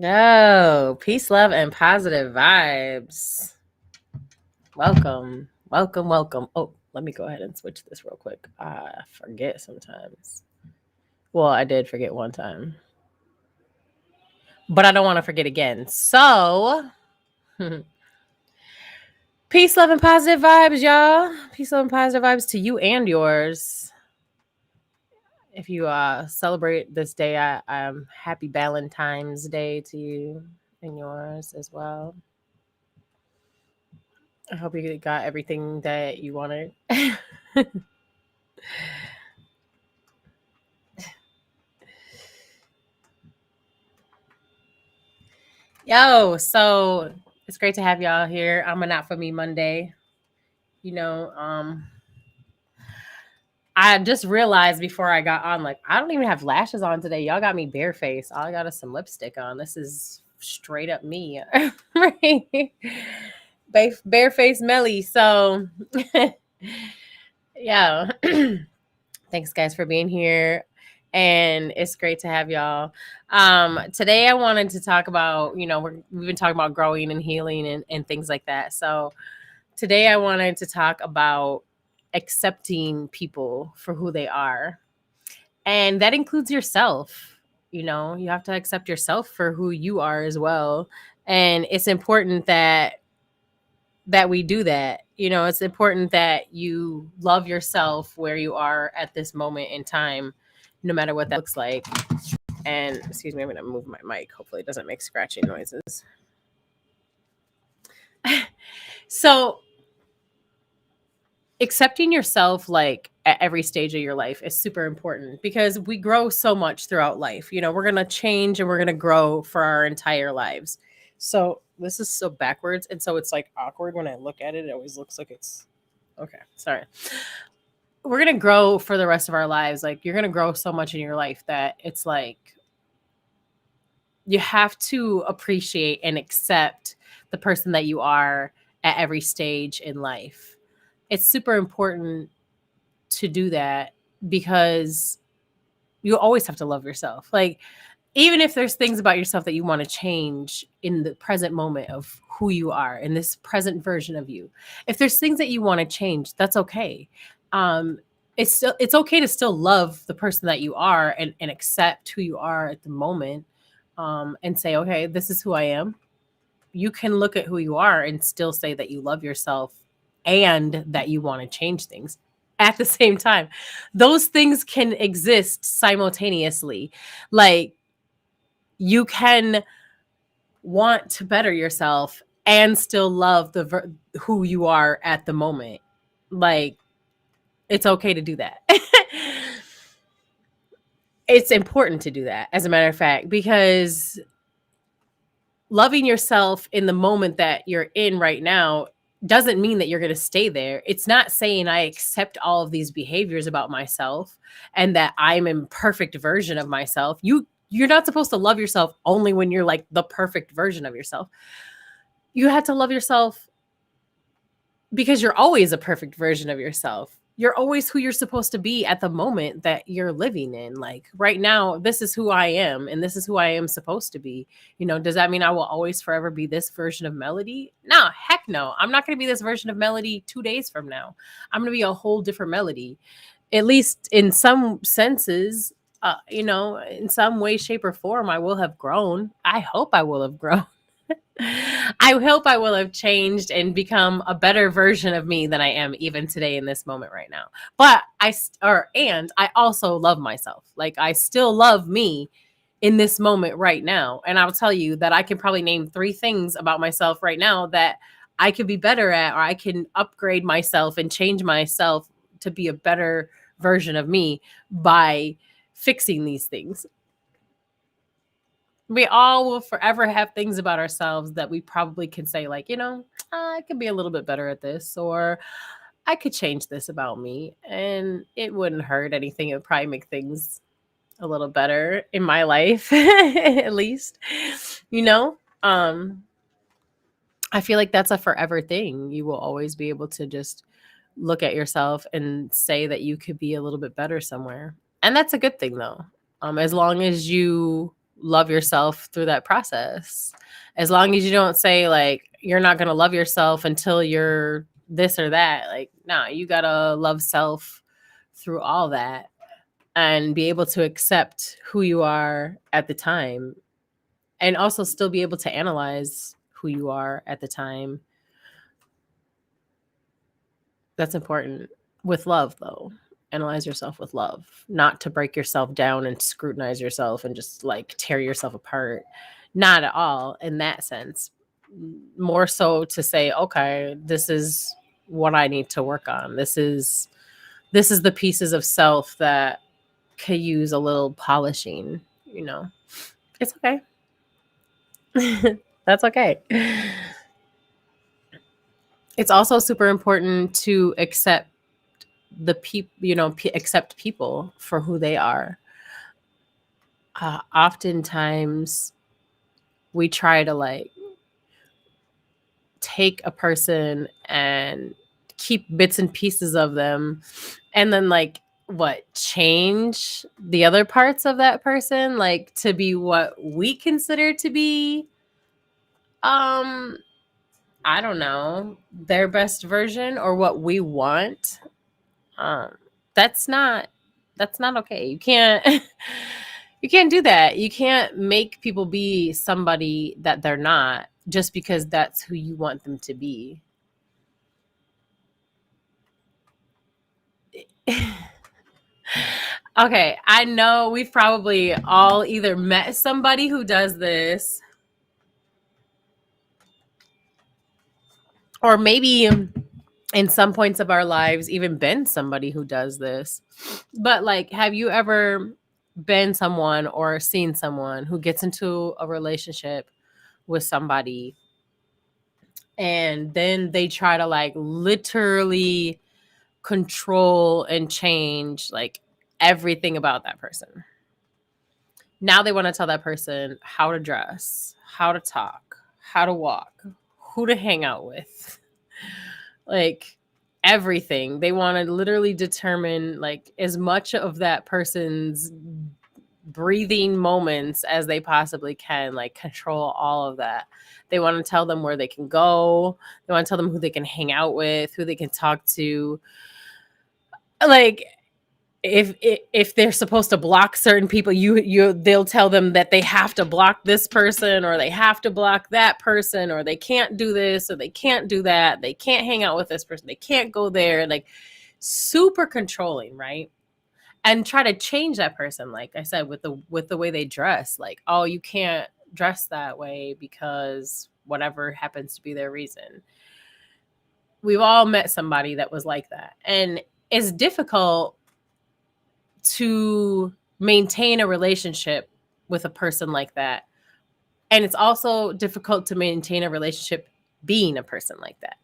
Yo, peace, love, and positive vibes. Welcome, welcome, welcome. Oh, let me go ahead and switch this real quick. I forget sometimes. Well, I did forget one time, but I don't want to forget again. So, peace, love, and positive vibes, y'all. Peace, love, and positive vibes to you and yours. If you celebrate this day, I'm happy Valentine's Day to you and yours as well. I hope you got everything that you wanted. Yo, so it's great to have y'all here. I'm a Not For Me Monday. You know, I just realized before I got on, like, I don't even have lashes on today. Y'all got me barefaced. All I got is some lipstick on. This is straight up me. Barefaced Melly. So, yeah. Thanks, guys, for being here. And it's great to have y'all. Today, I wanted to talk about, we've been talking about growing and healing and things like that. So, today, I wanted to talk about accepting people for who they are. And that includes yourself. You have to accept yourself for who you are as well. And it's important that we do that. It's important that you love yourself where you are at this moment in time, no matter what that looks like. And excuse me, I'm going to move my mic. Hopefully it doesn't make scratching noises. So, accepting yourself like at every stage of your life is super important because we grow so much throughout life. We're going to change and we're going to grow for our entire lives. So, this is so backwards. And so it's like awkward when I look at it. It always looks like it's okay. Sorry. We're going to grow for the rest of our lives. Like, you're going to grow so much in your life that it's like you have to appreciate and accept the person that you are at every stage in life. It's super important to do that because you always have to love yourself. Like, even if there's things about yourself that you want to change in the present moment of who you are in this present version of you, if there's things that you want to change, that's okay. Um, it's okay to still love the person that you are and accept who you are at the moment, and say, okay, this is who I am. You can look at who you are and still say that you love yourself and that you want to change things at the same time. Those things can exist simultaneously. Like, you can want to better yourself and still love who you are at the moment. Like, it's okay to do that. It's important to do that, as a matter of fact, because loving yourself in the moment that you're in right now doesn't mean that you're going to stay there. It's not saying I accept all of these behaviors about myself and that I'm a perfect version of myself. You're not supposed to love yourself only when you're like the perfect version of yourself. You have to love yourself because you're always a perfect version of yourself. You're always who you're supposed to be at the moment that you're living in. Like, right now, this is who I am and this is who I am supposed to be. Does that mean I will always forever be this version of Melody? No, heck no. I'm not going to be this version of Melody 2 days from now. I'm going to be a whole different Melody, at least in some senses. In some way, shape, or form, I will have grown. I hope I will have grown. I hope I will have changed and become a better version of me than I am even today in this moment right now. But and I also love myself. Like, I still love me in this moment right now. And I'll tell you that I can probably name 3 things about myself right now that I could be better at, or I can upgrade myself and change myself to be a better version of me by fixing these things. We all will forever have things about ourselves that we probably can say, like, I could be a little bit better at this, or I could change this about me, and it wouldn't hurt anything. It would probably make things a little better in my life, at least. you know um I feel like that's a forever thing. You will always be able to just look at yourself and say that you could be a little bit better somewhere, and that's a good thing, though. As long as you love yourself through that process. As long as you don't say like you're not going to love yourself until you're this or that, like nah, you got to love self through all that and be able to accept who you are at the time and also still be able to analyze who you are at the time. That's important. With love, though. Analyze yourself with love, not to break yourself down and scrutinize yourself and just like tear yourself apart. Not at all in that sense. More so to say, okay, this is what I need to work on. This is the pieces of self that could use a little polishing, you know. It's okay. That's okay. It's also super important to accept the people, accept people for who they are. Oftentimes we try to like take a person and keep bits and pieces of them and then like change the other parts of that person like to be what we consider to be I don't know, their best version or what we want. Um, that's not okay. You can't you can't do that. You can't make people be somebody that they're not just because that's who you want them to be. Okay, I know we've probably all either met somebody who does this or maybe in some points of our lives even been somebody who does this. But like, have you ever been someone or seen someone who gets into a relationship with somebody and then they try to like literally control and change like everything about that person? Now they want to tell that person how to dress, how to talk, how to walk, who to hang out with, like everything. They want to literally determine like as much of that person's breathing moments as they possibly can, like control all of that. They want to tell them where they can go. They want to tell them who they can hang out with, who they can talk to. Like if they're supposed to block certain people, they'll tell them that they have to block this person or they have to block that person or they can't do this or they can't do that. They can't hang out with this person. They can't go there. Like super controlling, right? And try to change that person, like I said, with the way they dress. Like, oh, you can't dress that way because whatever happens to be their reason. We've all met somebody that was like that. And it's difficult to maintain a relationship with a person like that. And it's also difficult to maintain a relationship being a person like that.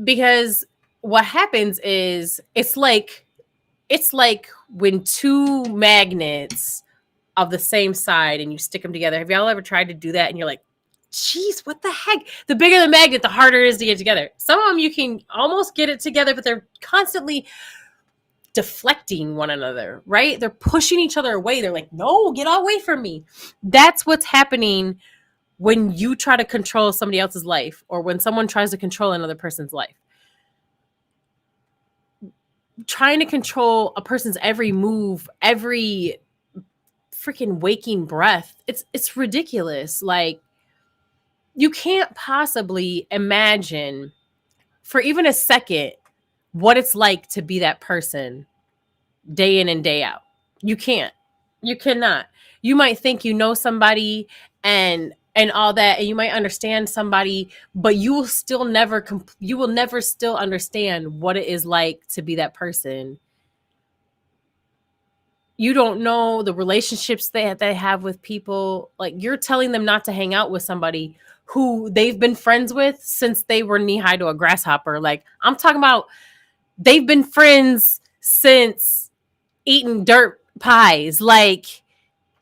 Because what happens is it's like when two magnets of the same side and you stick them together. Have y'all ever tried to do that? And you're like, geez, what the heck? The bigger the magnet, the harder it is to get together. Some of them you can almost get it together, but they're constantly deflecting one another, right? They're pushing each other away. They're like, no, get away from me. That's what's happening when you try to control somebody else's life or when someone tries to control another person's life. Trying to control a person's every move, every freaking waking breath, it's ridiculous. Like, you can't possibly imagine for even a second what it's like to be that person day in and day out. You can't. You cannot. You might think you know somebody and all that, and you might understand somebody, but you will still never still understand what it is like to be that person. You don't know the relationships that they have with people. Like, you're telling them not to hang out with somebody who they've been friends with since they were knee high to a grasshopper. Like, I'm talking about they've been friends since eating dirt pies. Like,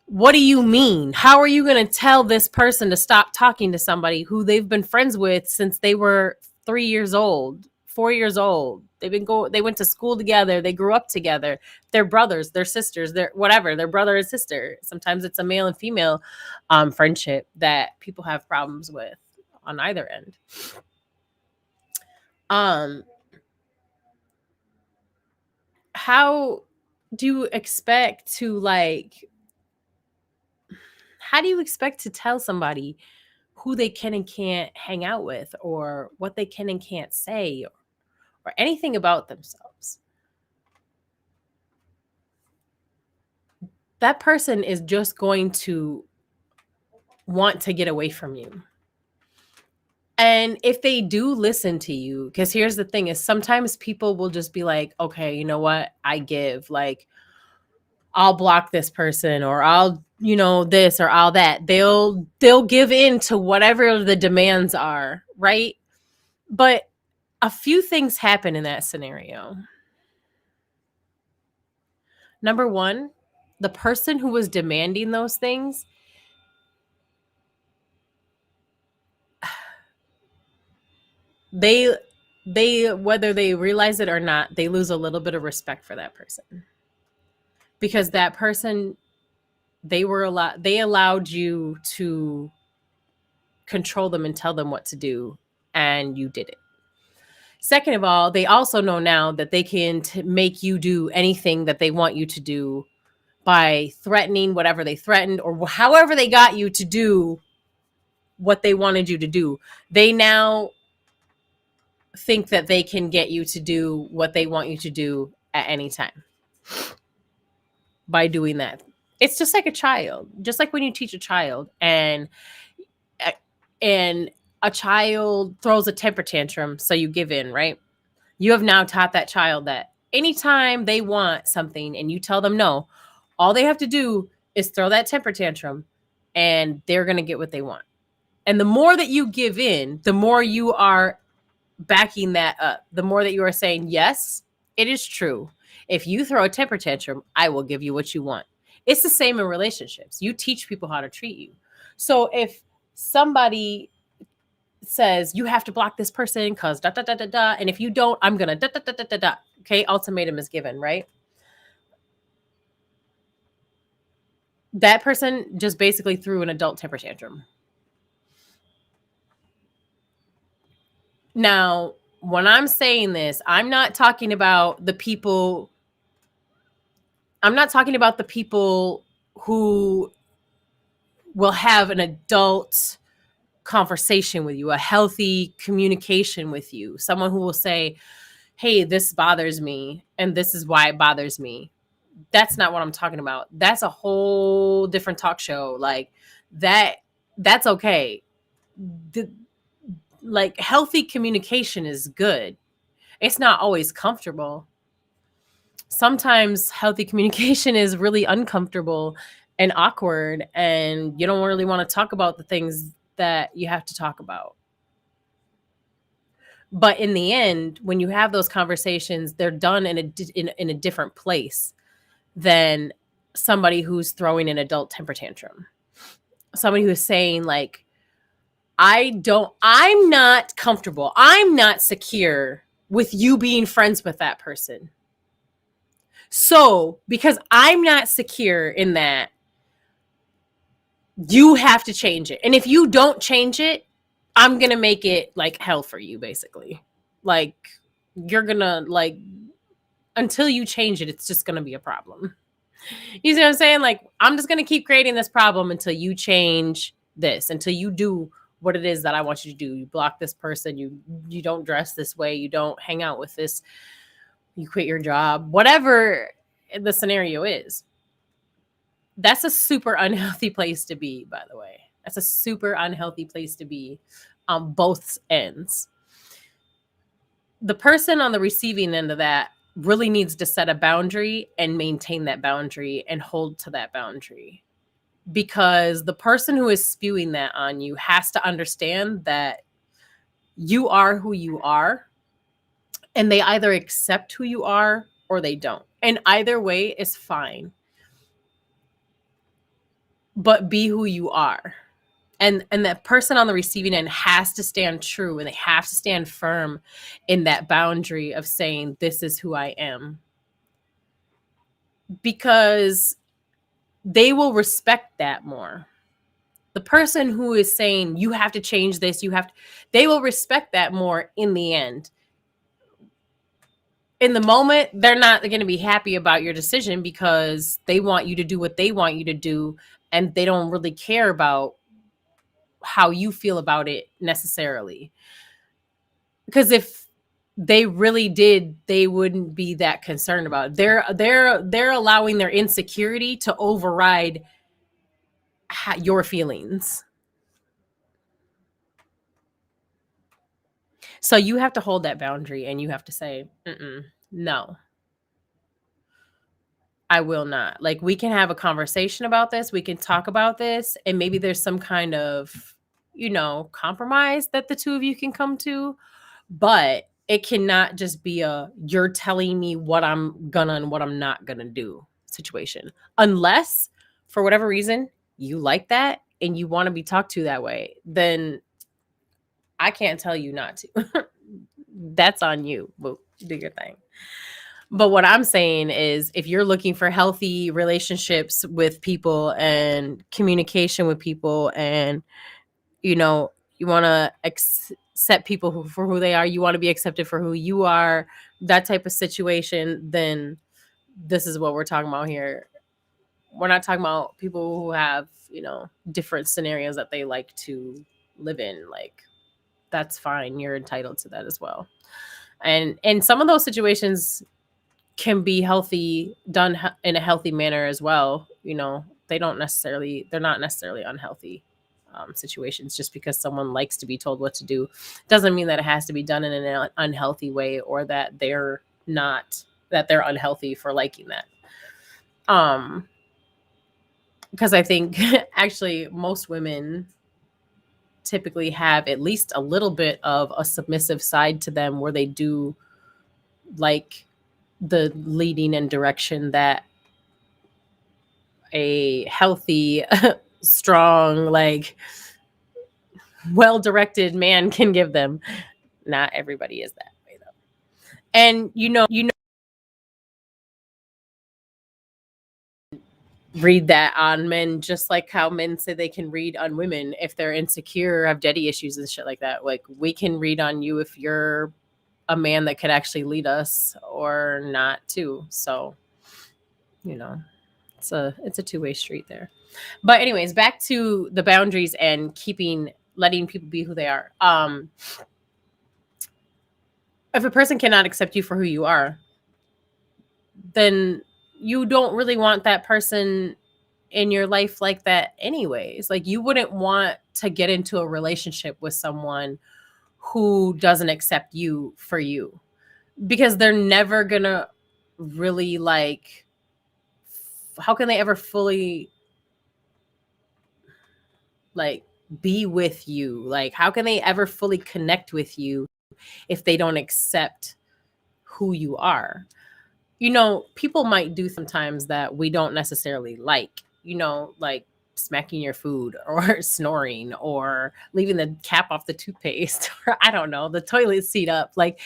what do you mean? How are you going to tell this person to stop talking to somebody who they've been friends with since they were 3 years old, 4 years old? They went to school together, they grew up together. They're brothers, they're sisters, they're whatever, they're brother and sister. Sometimes it's a male and female friendship that people have problems with on either end. Um how do you expect to like how do you expect to tell somebody who they can and can't hang out with, or what they can and can't say, or anything about themselves? That person is just going to want to get away from you. And if they do listen to you, because here's the thing is sometimes people will just be like, okay, you know what? I give. Like, I'll block this person, or I'll, this or I'll that. They'll give in to whatever the demands are, right? But a few things happen in that scenario. Number one, the person who was demanding those things, they whether they realize it or not, they lose a little bit of respect for that person, because that person, they allowed you to control them and tell them what to do, and you did it. Second of all, they also know now that they can make you do anything that they want you to do by threatening whatever they threatened, or however they got you to do what they wanted you to do. They now think that they can get you to do what they want you to do at any time by doing that. It's just like a child, just like when you teach a child, and a child throws a temper tantrum, so you give in, right? You have now taught that child that anytime they want something and you tell them no, all they have to do is throw that temper tantrum, and they're going to get what they want. And the more that you give in, the more you are backing that up, the more that you are saying, yes, it is true. If you throw a temper tantrum, I will give you what you want. It's the same in relationships. You teach people how to treat you. So if somebody says you have to block this person because da da da da da, and if you don't, I'm gonna da da da da da da. Okay, ultimatum is given, right? That person just basically threw an adult temper tantrum. Now, when I'm saying this, I'm not talking about the people. I'm not talking about the people who will have an adult conversation with you, a healthy communication with you, someone who will say, hey, this bothers me, and this is why it bothers me. That's not what I'm talking about. That's a whole different talk show. Like that's okay. The, like healthy communication is good. It's not always comfortable. Sometimes healthy communication is really uncomfortable and awkward, and you don't really want to talk about the things that you have to talk about. But in the end, when you have those conversations, they're done in a different place than somebody who's throwing an adult temper tantrum. Somebody who's saying like, I'm not comfortable. I'm not secure with you being friends with that person. So, because I'm not secure in that, you have to change it. And if you don't change it, I'm going to make it like hell for you, basically. Like, you're going to, like, until you change it, it's just going to be a problem. You see what I'm saying? Like, I'm just going to keep creating this problem until you change this, until you do what it is that I want you to do. You block this person, you don't dress this way, you don't hang out with this, you quit your job, whatever the scenario is. That's a super unhealthy place to be, by the way. That's a super unhealthy place to be on both ends. The person on the receiving end of that really needs to set a boundary and maintain that boundary and hold to that boundary. Because the person who is spewing that on you has to understand that you are who you are, and they either accept who you are or they don't. And either way is fine. But be who you are. And that person on the receiving end has to stand true, and they have to stand firm in that boundary of saying, this is who I am, because they will respect that more. The person who is saying you have to change this, they will respect that more in the end. In the moment, they're not going to be happy about your decision because they want you to do what they want you to do, and they don't really care about how you feel about it necessarily. Because if they really did, they wouldn't be that concerned about it. They're allowing their insecurity to override your feelings. So you have to hold that boundary, and you have to say, no, I will not. Like, we can have a conversation about this. We can talk about this, and maybe there's some kind of, compromise that the two of you can come to, but it cannot just be a, you're telling me what I'm gonna and what I'm not gonna do situation. Unless, for whatever reason, you like that and you want to be talked to that way, then I can't tell you not to. That's on you. Boo. Do your thing. But what I'm saying is, if you're looking for healthy relationships with people and communication with people, and you want to accept people for who they are, you want to be accepted for who you are, that type of situation, then this is what we're talking about here. We're not talking about people who have, different scenarios that they like to live in. Like, that's fine. You're entitled to that as well. And some of those situations can be healthy, done in a healthy manner as well. They're not necessarily unhealthy situations. Just because someone likes to be told what to do doesn't mean that it has to be done in an unhealthy way, or that they're unhealthy for liking that. Because I think actually most women typically have at least a little bit of a submissive side to them, where they do like the leading and direction that a healthy, strong, like well-directed man can give them. Not everybody is that way though. And read that on men, just like how men say they can read on women if they're insecure, have daddy issues and shit like that. Like, we can read on you if you're a man that could actually lead us or not too. So, it's a two-way street there. But anyways, back to the boundaries and letting people be who they are. If a person cannot accept you for who you are, then you don't really want that person in your life like that anyways. Like, you wouldn't want to get into a relationship with someone who doesn't accept you for you, because they're never gonna really, like, how can they ever fully, like, be with you? Like, how can they ever fully connect with you if they don't accept who you are? People might do sometimes that we don't necessarily like, like smacking your food, or snoring, or leaving the cap off the toothpaste, or I don't know, the toilet seat up, like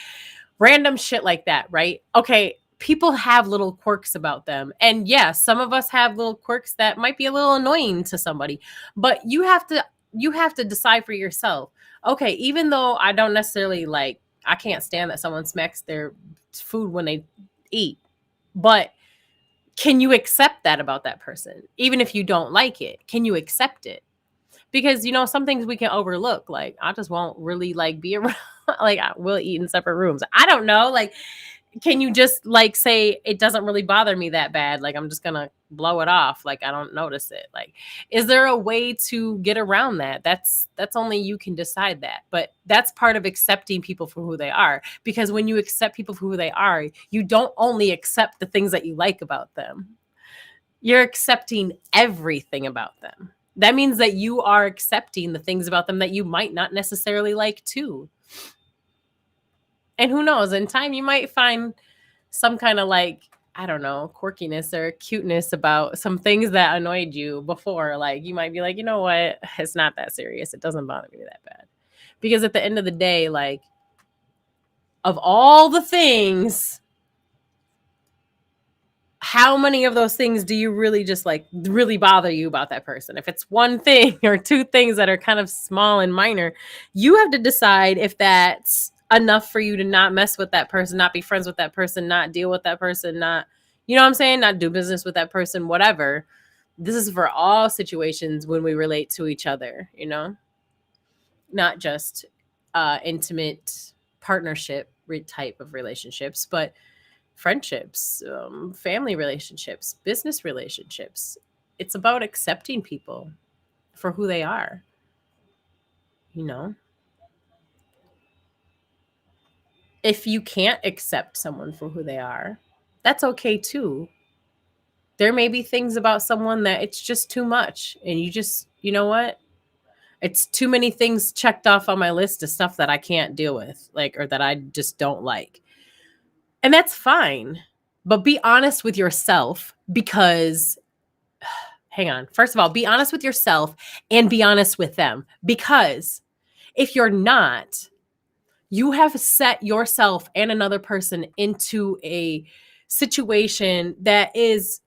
random shit like that, right? Okay, people have little quirks about them. And yeah, some of us have little quirks that might be a little annoying to somebody, but you have to decide for yourself. Okay, even though I don't necessarily like, I can't stand that someone smacks their food when they eat, but can you accept that about that person? Even if you don't like it, can you accept it? Because some things we can overlook. Like, I just won't really like be around. Like, we'll eat in separate rooms. I don't know. Like, can you just like say it doesn't really bother me that bad? Like, I'm just gonna blow it off. Like, I don't notice it. Like, is there a way to get around that? That's only you can decide that. But that's part of accepting people for who they are. Because when you accept people for who they are, you don't only accept the things that you like about them. You're accepting everything about them. That means that you are accepting the things about them that you might not necessarily like too. And who knows, in time you might find some kind of like I don't know, quirkiness or cuteness about some things that annoyed you before. Like you might be like, you know what? It's not that serious. It doesn't bother me that bad. Because at the end of the day, like of all the things, how many of those things do you really just like really bother you about that person? If it's one thing or two things that are kind of small and minor, you have to decide if that's enough for you to not mess with that person, not be friends with that person, not deal with that person, not, you know what I'm saying? Not do business with that person, whatever. This is for all situations when we relate to each other, you know, not just intimate partnership type of relationships, but friendships, family relationships, business relationships. It's about accepting people for who they are, you know? If you can't accept someone for who they are, that's okay too. There may be things about someone that it's just too much. And you just, you know what? It's too many things checked off on my list of stuff that I can't deal with, like, or that I just don't like. And that's fine. But be honest with yourself because hang on. First of all, be honest with yourself and be honest with them. Because if you're not, you have set yourself and another person into a situation that is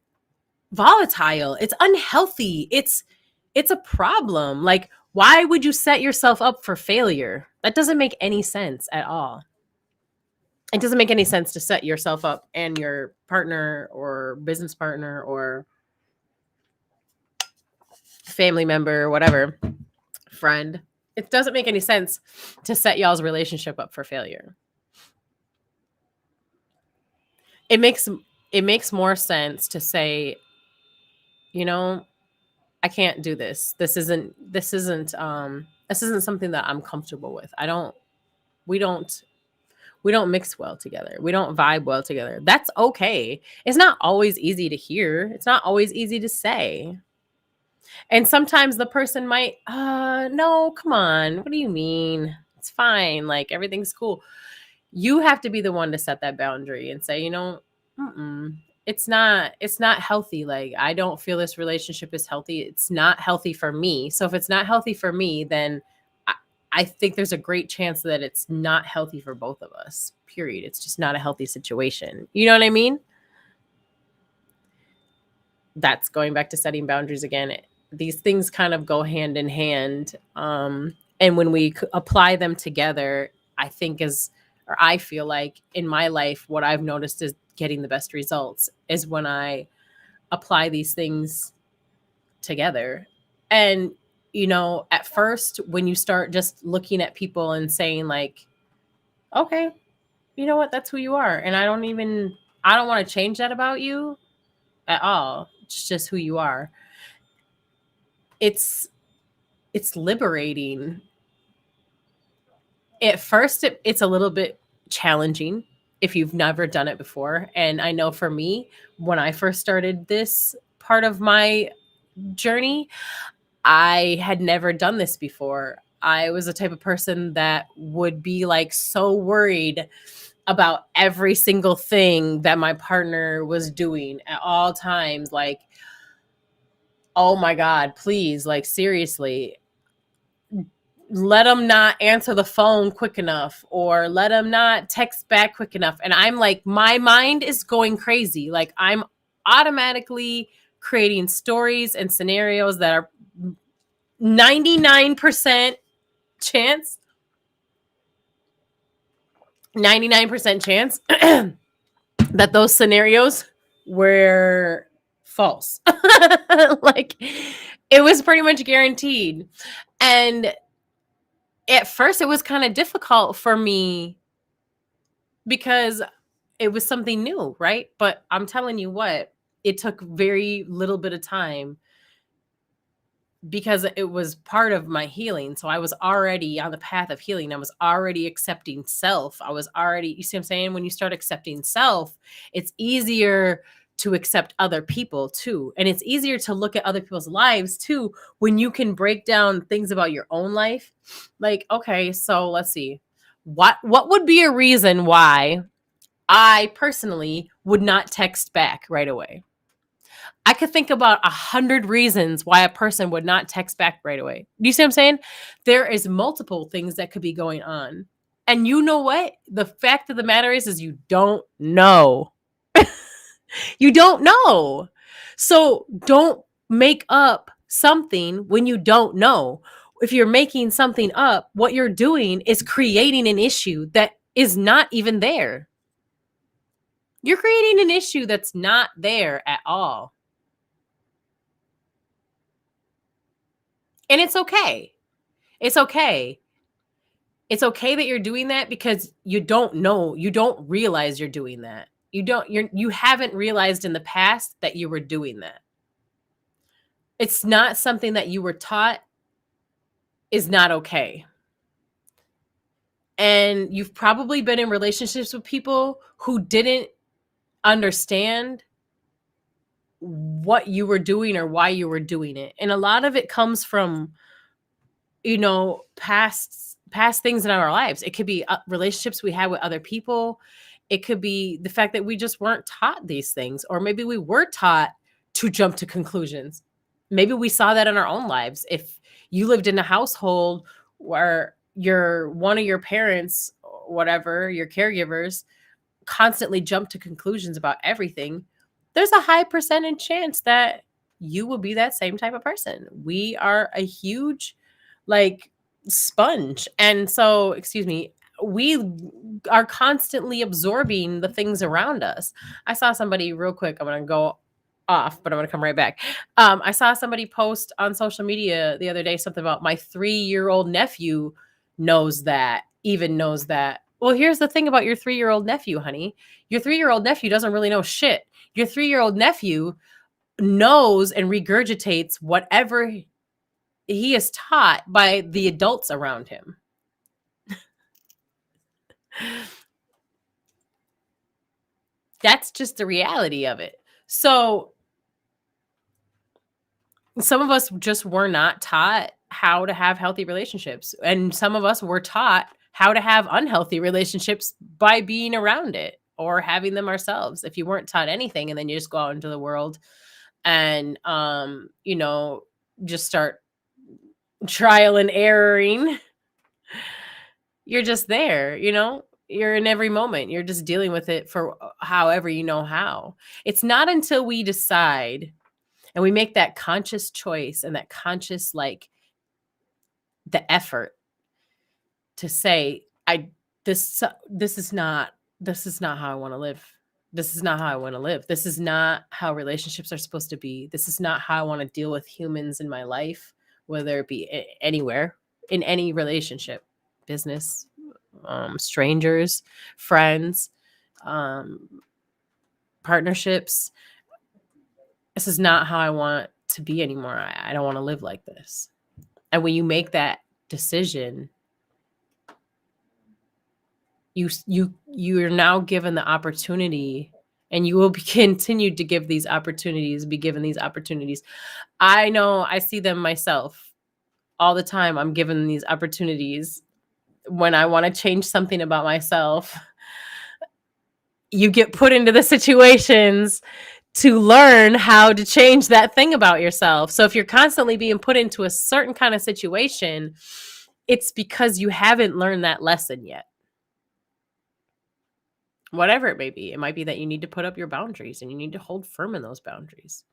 volatile. It's unhealthy. It's a problem. Like, why would you set yourself up for failure? That doesn't make any sense at all. It doesn't make any sense to set yourself up and your partner or business partner or family member or whatever, friend. It doesn't make any sense to set y'all's relationship up for failure. It makes more sense to say, you know, I can't do this. This isn't something that I'm comfortable with. We don't we don't mix well together. We don't vibe well together. That's okay. It's not always easy to hear. It's not always easy to say. And sometimes the person might, no, come on. What do you mean? It's fine. Like everything's cool. You have to be the one to set that boundary and say, you know, it's not healthy. Like I don't feel this relationship is healthy. It's not healthy for me. So if it's not healthy for me, then I think there's a great chance that it's not healthy for both of us. Period. It's just not a healthy situation. You know what I mean? That's going back to setting boundaries again. These things kind of go hand in hand. And when we apply them together, I think or I feel like in my life, what I've noticed is getting the best results is when I apply these things together. And, you know, at first, when you start just looking at people and saying, like, okay, you know what, that's who you are. And I don't want to change that about you at all. It's just who you are. It's liberating. At first it's a little bit challenging if you've never done it before. And I know for me, when I first started this part of my journey, I had never done this before. I was the type of person that would be like so worried about every single thing that my partner was doing at all times. Like, oh my God, please, like seriously, let them not answer the phone quick enough or let them not text back quick enough. And I'm like, my mind is going crazy. Like I'm automatically creating stories and scenarios that are 99% chance 99% chance that those scenarios were false. Like it was pretty much guaranteed. And at first it was kind of difficult for me because it was something new, right? But I'm telling you what, it took very little bit of time because it was part of my healing. So I was already on the path of healing. I was already accepting self. You see what I'm saying? When you start accepting self, it's easier to accept other people too. And it's easier to look at other people's lives too when you can break down things about your own life. Like, okay, so let's see. What would be a reason why I personally would not text back right away. I could think about 100 reasons why a person would not text back right away. Do you see what I'm saying? There is multiple things that could be going on. And you know what? The fact of the matter is you don't know. You don't know. So don't make up something when you don't know. If you're making something up, what you're doing is creating an issue that is not even there. You're creating an issue that's not there at all. And it's okay. It's okay. It's okay that you're doing that because you don't know, you don't realize you're doing that. You haven't realized in the past that you were doing that. It's not something that you were taught is not okay. And you've probably been in relationships with people who didn't understand what you were doing or why you were doing it. And a lot of it comes from, past things in our lives. It could be relationships we had with other people. It could be the fact that we just weren't taught these things, or maybe we were taught to jump to conclusions. Maybe we saw that in our own lives. If you lived in a household where one of your parents, whatever, your caregivers, constantly jump to conclusions about everything, there's a high percentage chance that you will be that same type of person. We are a huge, like, sponge. And so, excuse me, we are constantly absorbing the things around us. I saw somebody real quick. I'm going to go off, but I'm going to come right back. I saw somebody post on social media the other day something about my 3-year-old nephew knows that, even knows that. Well, here's the thing about your 3-year-old nephew, honey. Your 3-year-old nephew doesn't really know shit. Your 3-year-old nephew knows and regurgitates whatever he is taught by the adults around him. That's just the reality of it. So some of us just were not taught how to have healthy relationships. And some of us were taught how to have unhealthy relationships by being around it or having them ourselves. If you weren't taught anything and then you just go out into the world and just start trial and erroring, you're just there, you're in every moment. You're just dealing with it for however you know how. It's not until we decide and we make that conscious choice and that conscious, like, the effort to say, this is not how I want to live. This is not how I want to live. This is not how relationships are supposed to be. This is not how I want to deal with humans in my life, whether it be anywhere, in any relationship, business, strangers, friends, partnerships. This is not how I want to be anymore. I don't want to live like this. And when you make that decision, you're now given the opportunity, and you will be continued to be given these opportunities. I know, I see them myself all the time. I'm given these opportunities when I want to change something about myself. You get put into the situations to learn how to change that thing about yourself. So if you're constantly being put into a certain kind of situation, it's because you haven't learned that lesson yet. Whatever it may be. It might be that you need to put up your boundaries and you need to hold firm in those boundaries.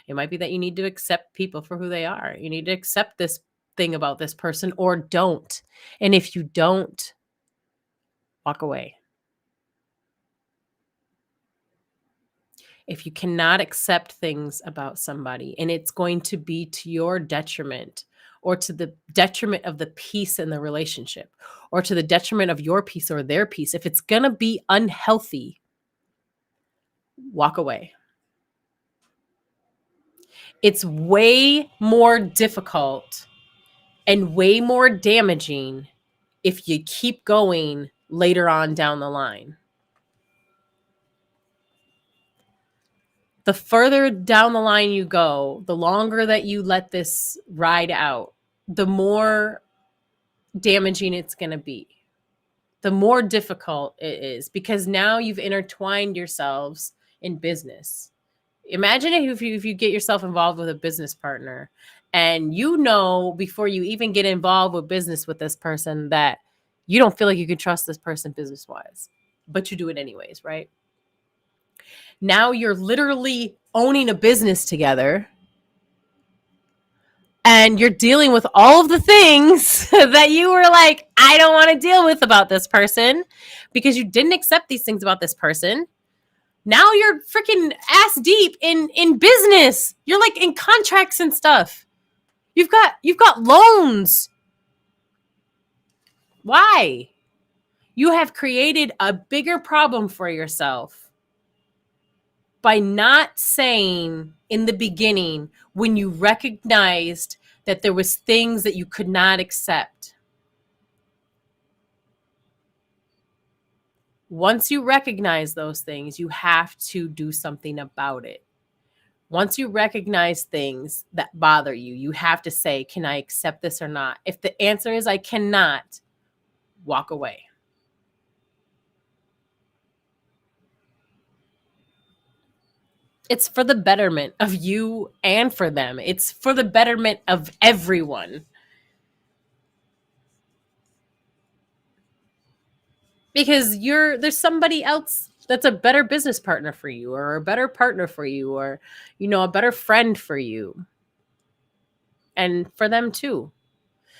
It might be that you need to accept people for who they are. You need to accept this thing about this person, or don't. And if you don't, walk away. If you cannot accept things about somebody and it's going to be to your detriment, or to the detriment of the peace in the relationship, or to the detriment of your peace or their peace, if it's going to be unhealthy, walk away. It's way more difficult and way more damaging if you keep going later on down the line. The further down the line you go, the longer that you let this ride out, the more damaging it's going to be. the more difficult it is, because now you've intertwined yourselves in business. Imagine if you get yourself involved with a business partner, and you know before you even get involved with business with this person that you don't feel like you can trust this person business wise, but you do it anyways, right? Now you're literally owning a business together, and you're dealing with all of the things that you were like, I don't want to deal with about this person because you didn't accept these things about this person. Now you're freaking ass deep in business. You're like in contracts and stuff. You've got loans. Why? You have created a bigger problem for yourself by not saying in the beginning, when you recognized that there was things that you could not accept. Once you recognize those things, you have to do something about it. Once you recognize things that bother you, you have to say, can I accept this or not? If the answer is I cannot, walk away. It's for the betterment of you and for them. It's for the betterment of everyone. Because there's somebody else that's a better business partner for you, or a better partner for you, or a better friend for you, and for them too.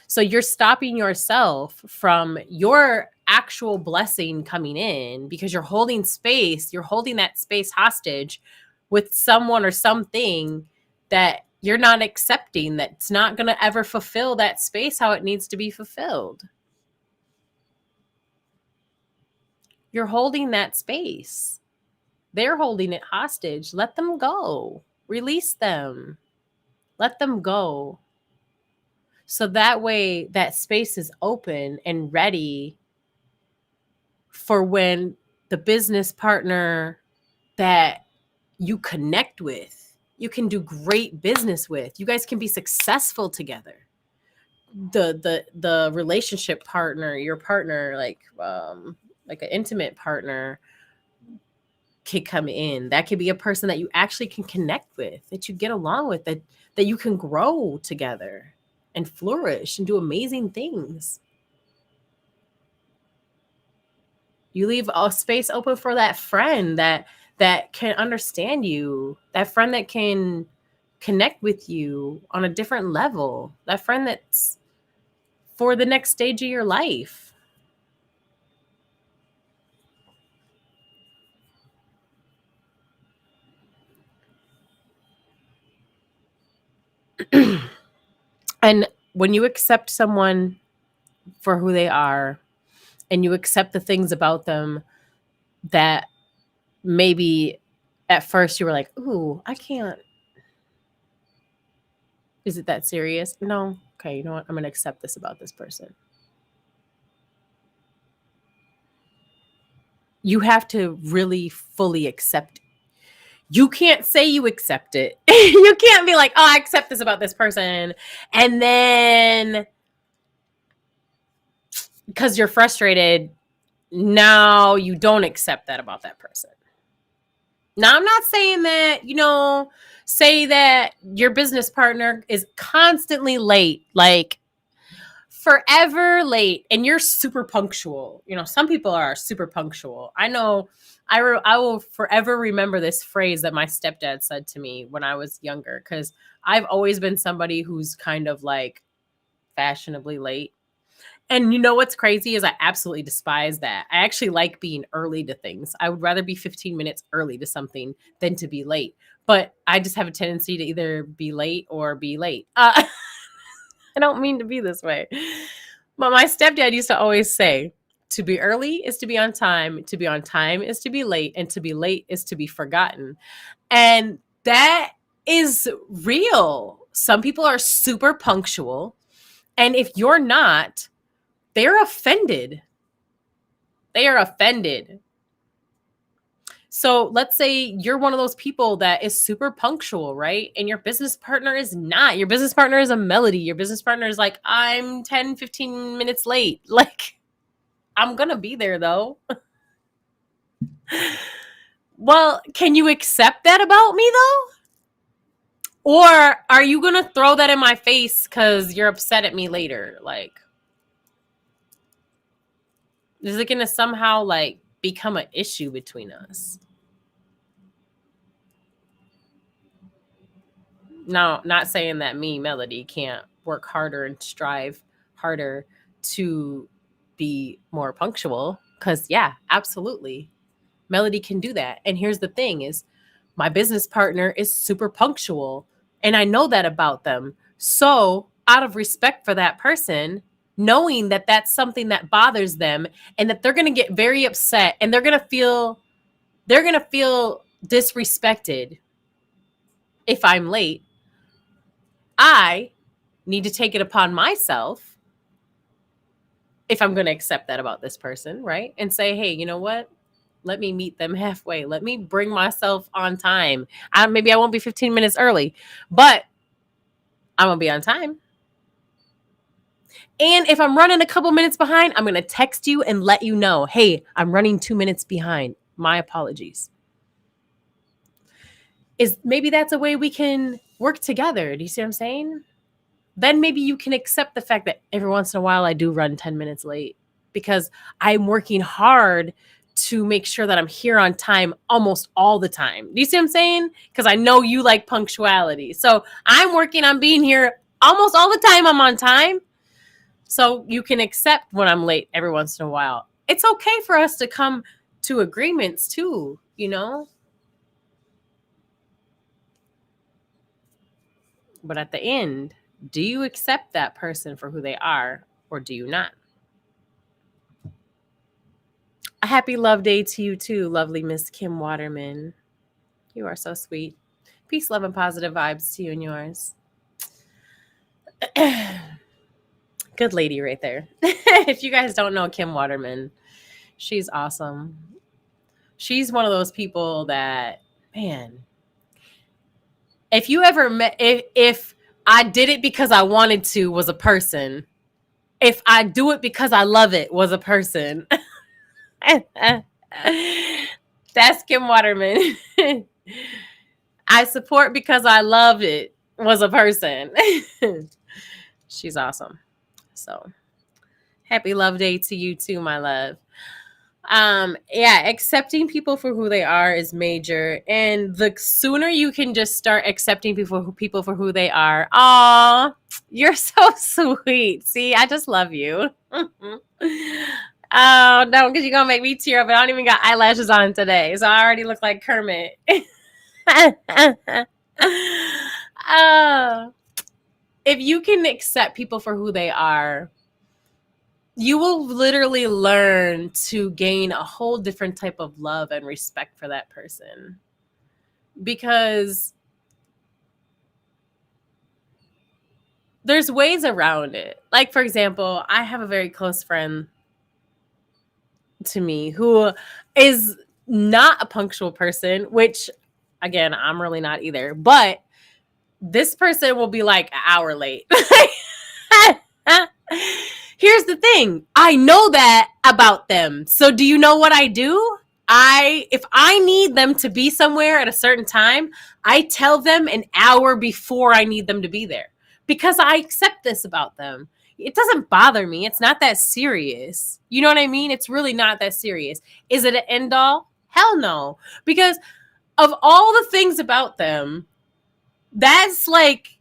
So you're stopping yourself from your actual blessing coming in because you're holding that space hostage with someone or something that you're not accepting, that's not going to ever fulfill that space how it needs to be fulfilled. You're holding that space. They're holding it hostage. Let them go. Release them. Let them go. So that way that space is open and ready for when the business partner that you connect with, you can do great business with. You guys can be successful together. The relationship partner, your partner, like an intimate partner, could come in. That could be a person that you actually can connect with, that you get along with, that you can grow together and flourish and do amazing things. You leave a space open for that friend that can understand you, that friend that can connect with you on a different level, that friend that's for the next stage of your life. And when you accept someone for who they are, and you accept the things about them that maybe at first you were like, ooh, I can't. Is it that serious? No. Okay, you know what? I'm going to accept this about this person. You have to really fully accept. You can't say you accept it. You can't be like, oh, I accept this about this person. And then because you're frustrated, now you don't accept that about that person. Now, I'm not saying that, say that your business partner is constantly late, like forever late, and you're super punctual. Some people are super punctual. I know I will forever remember this phrase that my stepdad said to me when I was younger, because I've always been somebody who's kind of like fashionably late. And you know what's crazy is I absolutely despise that. I actually like being early to things. I would rather be 15 minutes early to something than to be late. But I just have a tendency to either be late or be late. I don't mean to be this way. But my stepdad used to always say, to be early is to be on time. To be on time is to be late. And to be late is to be forgotten. And that is real. Some people are super punctual. And if you're not, they're offended. They are offended. So let's say you're one of those people that is super punctual, right? And your business partner is not. Your business partner is a melody. Your business partner is like, I'm 10, 15 minutes late. Like, I'm going to be there though. Well, can you accept that about me though? Or are you going to throw that in my face because you're upset at me later? Like, is it going to somehow like become an issue between us? Now, not saying that me, Melody, can't work harder and strive harder to be more punctual. Because, yeah, absolutely. Melody can do that. And here's the thing is my business partner is super punctual. And I know that about them. So out of respect for that person, knowing that that's something that bothers them and that they're going to get very upset and they're going to feel disrespected if I'm late, I need to take it upon myself if I'm going to accept that about this person, right? And say, hey, you know what? Let me meet them halfway. Let me bring myself on time. Maybe I won't be 15 minutes early, but I'm going to be on time. And if I'm running a couple minutes behind, I'm going to text you and let you know, hey, I'm running 2 minutes behind. My apologies. Maybe that's a way we can work together. Do you see what I'm saying? Then maybe you can accept the fact that every once in a while I do run 10 minutes late because I'm working hard to make sure that I'm here on time almost all the time. Do you see what I'm saying? Because I know you like punctuality. So I'm working on being here almost all the time. I'm on time. So you can accept when I'm late every once in a while. It's okay for us to come to agreements too, you know? But at the end, do you accept that person for who they are or do you not? A happy love day to you too, lovely Miss Kim Waterman. You are so sweet. Peace, love, and positive vibes to you and yours. Good lady right there. If you guys don't know Kim Waterman, she's awesome. She's one of those people that, man, if you ever met, if I did it because I wanted to was a person, if I do it because I love it was a person. That's Kim Waterman. I support because I love it was a person. She's awesome. So happy love day to you too, my love. Yeah, accepting people for who they are is major. And the sooner you can just start accepting people for who they are. Aw, you're so sweet. See, I just love you. Oh, no, because you're going to make me tear up. I don't even got eyelashes on today. So I already look like Kermit. If you can accept people for who they are, you will literally learn to gain a whole different type of love and respect for that person. Because there's ways around it. Like, for example, I have a very close friend to me who is not a punctual person, which, again, I'm really not either. But this person will be like an hour late. Here's the thing. I know that about them. So do you know what I do? If I need them to be somewhere at a certain time, I tell them an hour before I need them to be there because I accept this about them. It doesn't bother me. It's not that serious. You know what I mean? It's really not that serious. Is it an end all? Hell no. Because of all the things about them, that's like,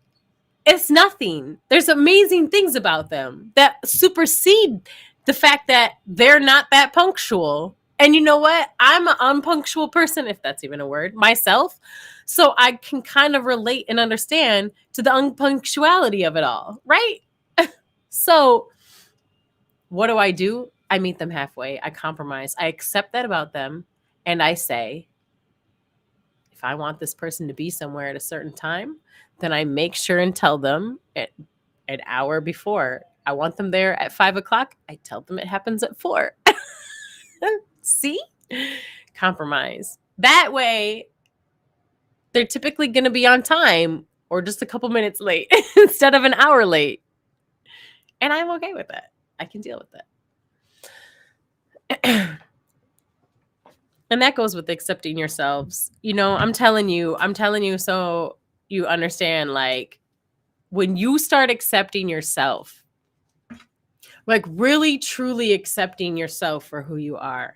it's nothing. There's amazing things about them that supersede the fact that they're not that punctual. And you know what? I'm an unpunctual person, if that's even a word, myself. So I can kind of relate and understand to the unpunctuality of it all, right? So what do? I meet them halfway. I compromise. I accept that about them. And I say, if I want this person to be somewhere at a certain time, then I make sure and tell them an hour before. I want them there at 5 o'clock. I tell them it happens at 4. See? Compromise. That way, they're typically going to be on time or just a couple minutes late instead of an hour late. And I'm okay with that. I can deal with that. And that goes with accepting yourselves. I'm telling you so you understand, like, when you start accepting yourself, like really truly accepting yourself for who you are,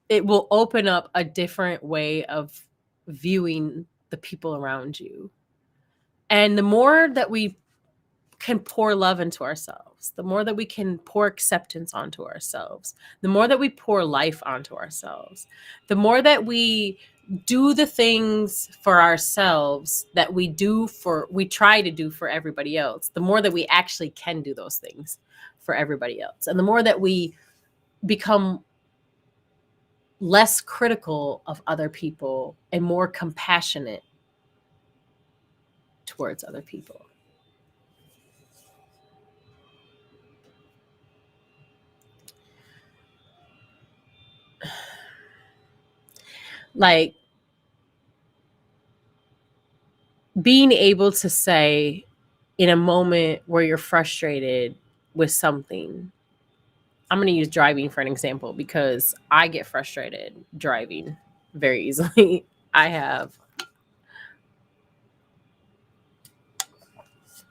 it will open up a different way of viewing the people around you. And the more that we can pour love into ourselves, the more that we can pour acceptance onto ourselves, the more that we pour life onto ourselves, the more that we do the things for ourselves that we try to do for everybody else, the more that we actually can do those things for everybody else. And the more that we become less critical of other people and more compassionate towards other people. Like, being able to say in a moment where you're frustrated with something. I'm going to use driving for an example because I get frustrated driving very easily. I have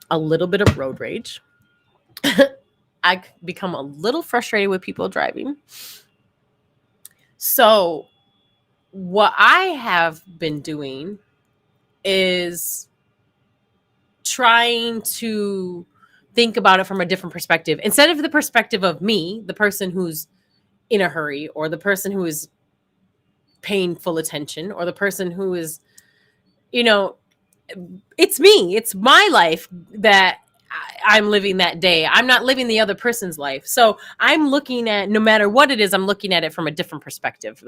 a little bit of road rage. I become a little frustrated with people driving. So, what I have been doing is trying to think about it from a different perspective. Instead of the perspective of me, the person who's in a hurry, or the person who is paying full attention, or the person who is, you know, it's me. It's my life that I'm living that day. I'm not living the other person's life. So I'm looking at, no matter what it is, I'm looking at it from a different perspective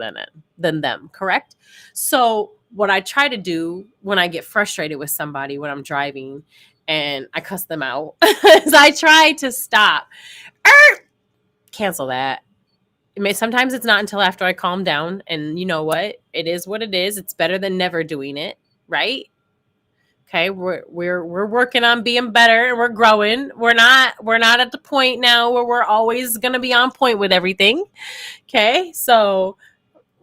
than them. Correct? So what I try to do when I get frustrated with somebody when I'm driving and I cuss them out is I try to stop. Cancel that. Sometimes it's not until after I calm down, and you know what? It is what it is. It's better than never doing it, right? Okay, we're working on being better, and we're growing. We're not at the point now where we're always gonna be on point with everything. Okay, so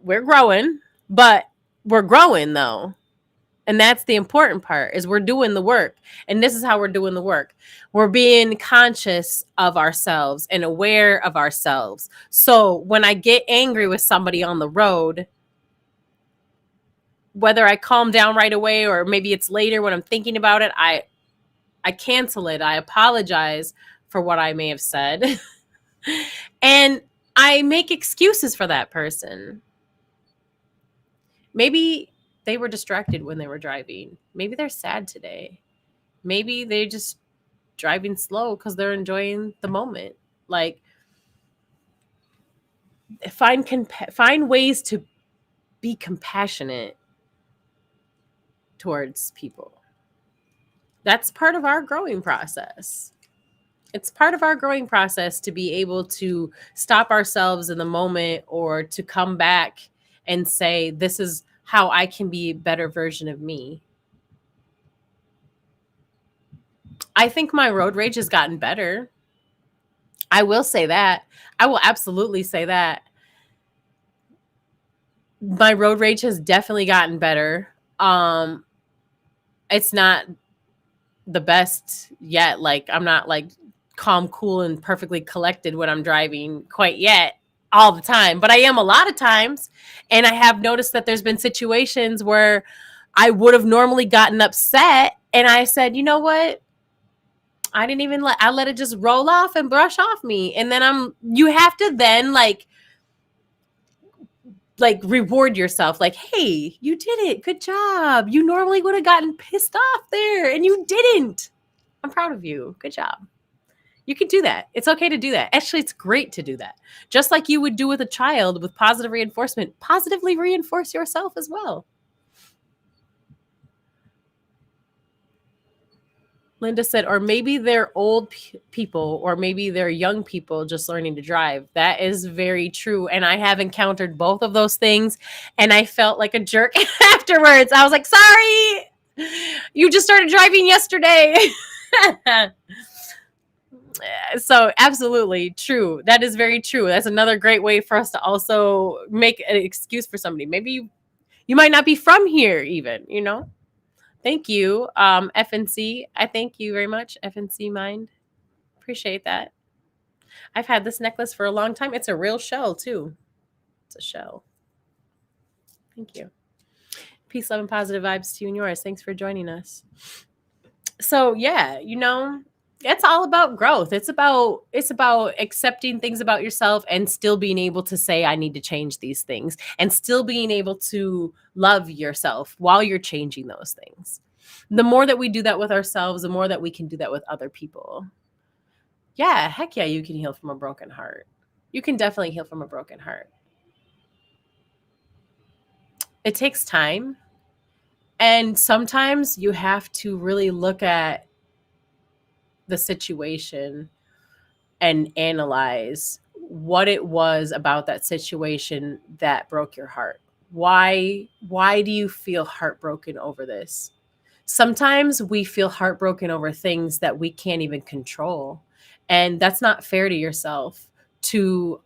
we're growing, but we're growing though. And that's the important part, is we're doing the work. And this is how we're doing the work. We're being conscious of ourselves and aware of ourselves. So when I get angry with somebody on the road, whether I calm down right away or maybe it's later when I'm thinking about it, I cancel it. I apologize for what I may have said. And I make excuses for that person. Maybe they were distracted when they were driving. Maybe they're sad today. Maybe they're just driving slow because they're enjoying the moment. Like, find ways to be compassionate towards people. That's part of our growing process. It's part of our growing process to be able to stop ourselves in the moment, or to come back and say, this is how I can be a better version of me. I think my road rage has gotten better. I will say that. I will absolutely say that. My road rage has definitely gotten better. It's not the best yet. Like, I'm not like calm, cool, and perfectly collected when I'm driving quite yet all the time, but I am a lot of times. And I have noticed that there's been situations where I would have normally gotten upset, and I said, you know what? I let it just roll off and brush off me. And then you have to then reward yourself, like, hey, you did it, good job. You normally would have gotten pissed off there and you didn't. I'm proud of you, good job. You can do that. It's okay to do that. Actually, it's great to do that. Just like you would do with a child with positive reinforcement. Positively reinforce yourself as well. Linda said, or maybe they're old people, or maybe they're young people just learning to drive. That is very true. And I have encountered both of those things. And I felt like a jerk afterwards. I was like, sorry, you just started driving yesterday. So absolutely true. That is very true. That's another great way for us to also make an excuse for somebody. Maybe you might not be from here even, you know? Thank you, FNC. I thank you very much, FNC Mind. Appreciate that. I've had this necklace for a long time. It's a real shell too. It's a shell. Thank you. Peace, love, and positive vibes to you and yours. Thanks for joining us. So yeah, it's all about growth. It's about accepting things about yourself and still being able to say I need to change these things and still being able to love yourself while you're changing those things. The more that we do that with ourselves, the more that we can do that with other people. Yeah, heck yeah, you can heal from a broken heart. You can definitely heal from a broken heart. It takes time. And sometimes you have to really look at the situation and analyze what it was about that situation that broke your heart. Why do you feel heartbroken over this? Sometimes we feel heartbroken over things that we can't even control, and that's not fair to yourself to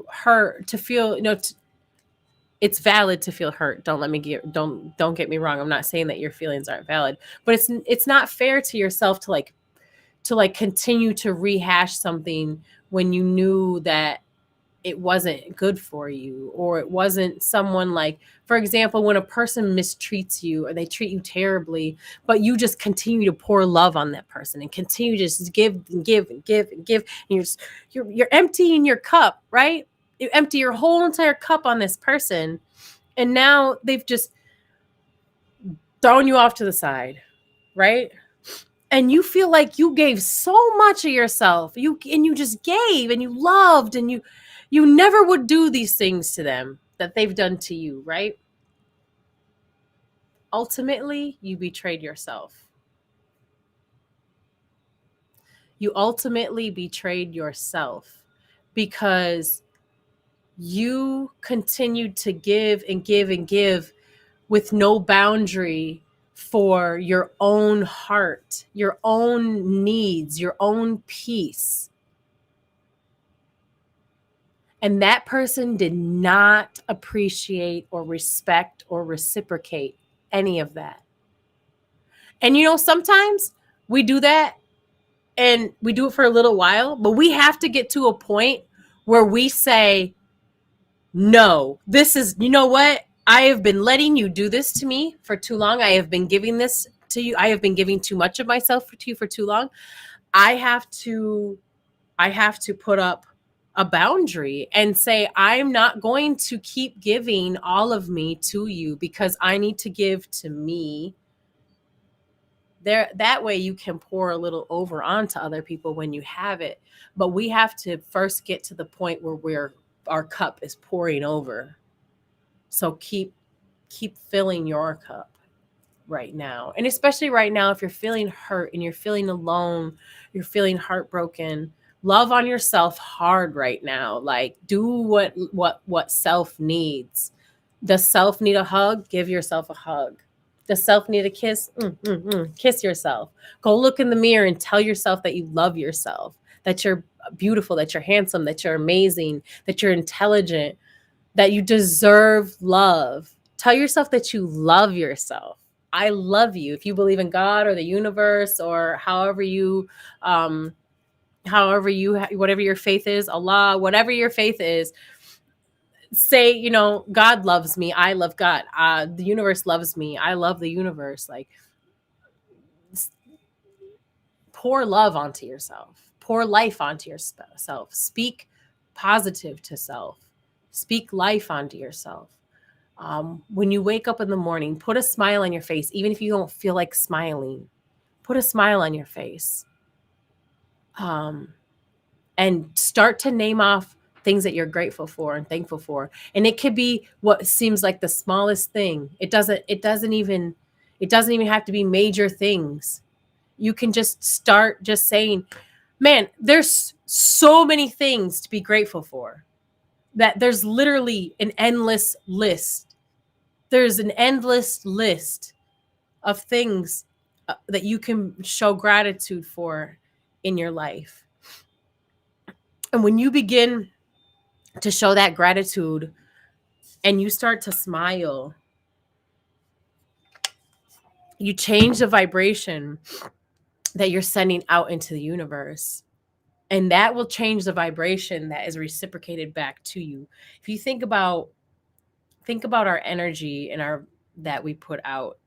hurt, to feel, it's valid to feel hurt. Don't get me wrong. I'm not saying that your feelings aren't valid, but it's not fair to yourself to continue to rehash something when you knew that it wasn't good for you, or it wasn't someone, like, for example, when a person mistreats you or they treat you terribly, but you just continue to pour love on that person and continue to just give and give and give and give, and you're emptying your cup, right? You empty your whole entire cup on this person, and now they've just thrown you off to the side, right? And you feel like you gave so much of yourself, you just gave and you loved, and you never would do these things to them that they've done to you, right? Ultimately, you betrayed yourself. You ultimately betrayed yourself because you continued to give and give and give with no boundary for your own heart, your own needs, your own peace. And that person did not appreciate or respect or reciprocate any of that. And sometimes we do that and we do it for a little while, but we have to get to a point where we say, no, this is, you know what? I have been letting you do this to me for too long. I have been giving this to you. I have been giving too much of myself to you for too long. I have to put up a boundary and say, I'm not going to keep giving all of me to you because I need to give to me. That way you can pour a little over onto other people when you have it. But we have to first get to the point where our cup is pouring over. So keep filling your cup right now. And especially right now, if you're feeling hurt and you're feeling alone, you're feeling heartbroken, love on yourself hard right now. Like, do what self needs. Does self need a hug? Give yourself a hug. Does self need a kiss? Kiss yourself. Go look in the mirror and tell yourself that you love yourself, that you're beautiful, that you're handsome, that you're amazing, that you're intelligent, that you deserve love. Tell yourself that you love yourself. I love you. If you believe in God or the universe or whatever your faith is, Allah, whatever your faith is, say, God loves me. I love God. The universe loves me. I love the universe. Like, pour love onto yourself. Pour life onto yourself. Speak positive to self. Speak life onto yourself. When you wake up in the morning, put a smile on your face, even if you don't feel like smiling. Put a smile on your face. And start to name off things that you're grateful for and thankful for. And it could be what seems like the smallest thing. It doesn't even have to be major things. You can just start just saying, man, there's so many things to be grateful for, that there's literally an endless list. There's an endless list of things, that you can show gratitude for in your life. And when you begin to show that gratitude and you start to smile, you change the vibration that you're sending out into the universe. And that will change the vibration that is reciprocated back to you. If you think about our energy and our that we put out.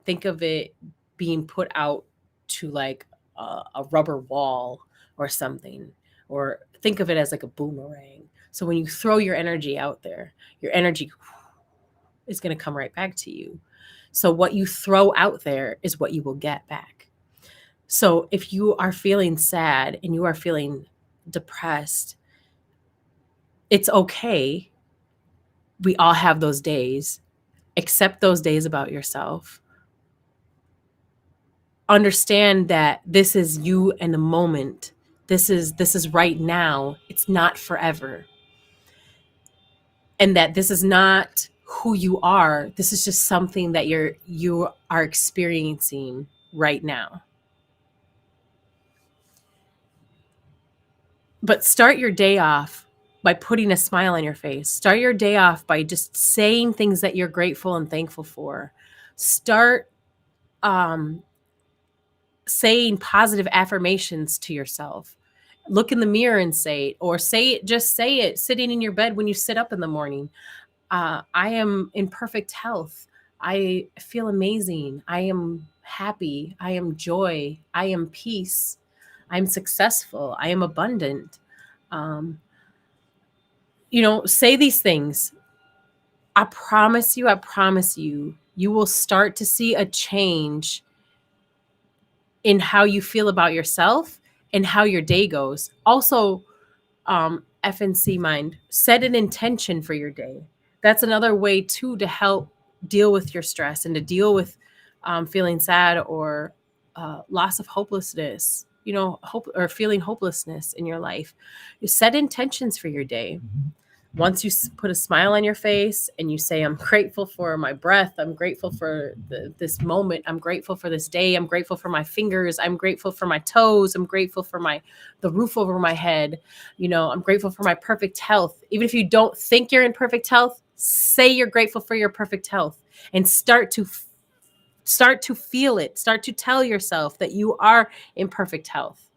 Think of it being put out to like a rubber wall or something, or think of it as like a boomerang. So when you throw your energy out there, your energy is going to come right back to you. So what you throw out there is what you will get back. So if you are feeling sad and you are feeling depressed, it's okay. We all have those days. Accept those days about yourself. Understand that this is you in the moment. This is right now. It's not forever. And that this is not who you are. This is just something that you are experiencing right now. But start your day off by putting a smile on your face. Start your day off by just saying things that you're grateful and thankful for. Start saying positive affirmations to yourself. Look in the mirror and say it, or just say it sitting in your bed when you sit up in the morning. I am in perfect health. I feel amazing. I am happy. I am joy. I am peace. I'm successful. I am abundant. Um, say these things. I promise you, you will start to see a change in how you feel about yourself and how your day goes. Also, FNC mind, set an intention for your day. That's another way too to help deal with your stress and to deal with feeling sad or loss of hopelessness, hope or feeling hopelessness in your life. You set intentions for your day. Once you put a smile on your face and you say, I'm grateful for my breath, I'm grateful for this moment, I'm grateful for this day, I'm grateful for my fingers, I'm grateful for my toes, I'm grateful for the roof over my head, I'm grateful for my perfect health. Even if you don't think you're in perfect health, say you're grateful for your perfect health and start to feel it. Start to tell yourself that you are in perfect health.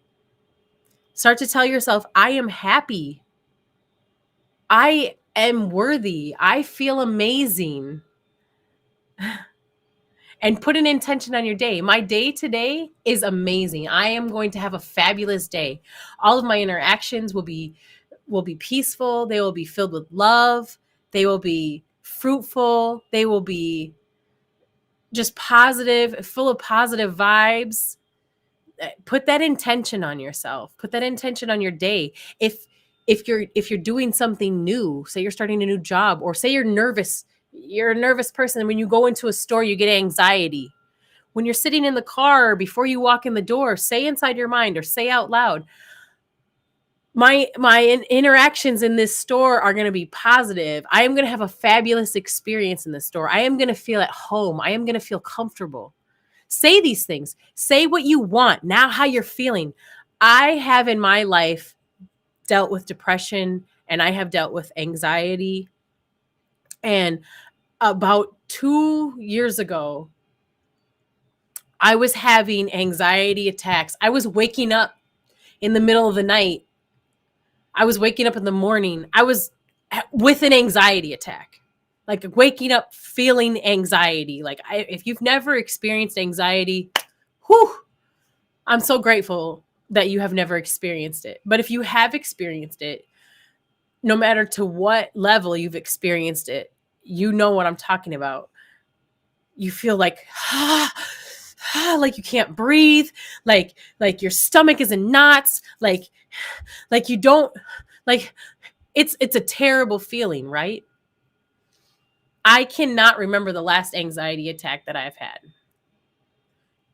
Start to tell yourself, I am happy. I am worthy. I feel amazing. And put an intention on your day. My day today is amazing. I am going to have a fabulous day. All of my interactions will be peaceful. They will be filled with love. They will be fruitful. They will be just positive, full of positive vibes. Put that intention on yourself. Put that intention on your day. If you're doing something new, say you're starting a new job, or say you're a nervous person. When you go into a store, you get anxiety. When you're sitting in the car, before you walk in the door, say inside your mind or say out loud, my interactions in this store are going to be positive. I am going to have a fabulous experience in this store. I am going to feel at home. I am going to feel comfortable. Say these things. Say what you want. Now how you're feeling. I have in my life dealt with depression and I have dealt with anxiety. And about 2 years ago, I was having anxiety attacks. I was waking up in the middle of the night. I was waking up in the morning. I was with an anxiety attack, like waking up feeling anxiety. Like if you've never experienced anxiety, whew, I'm so grateful that you have never experienced it. But if you have experienced it, no matter to what level you've experienced it, you know what I'm talking about. You feel like, like you can't breathe, like your stomach is in knots, like you don't, like it's a terrible feeling, right? I cannot remember the last anxiety attack that I've had.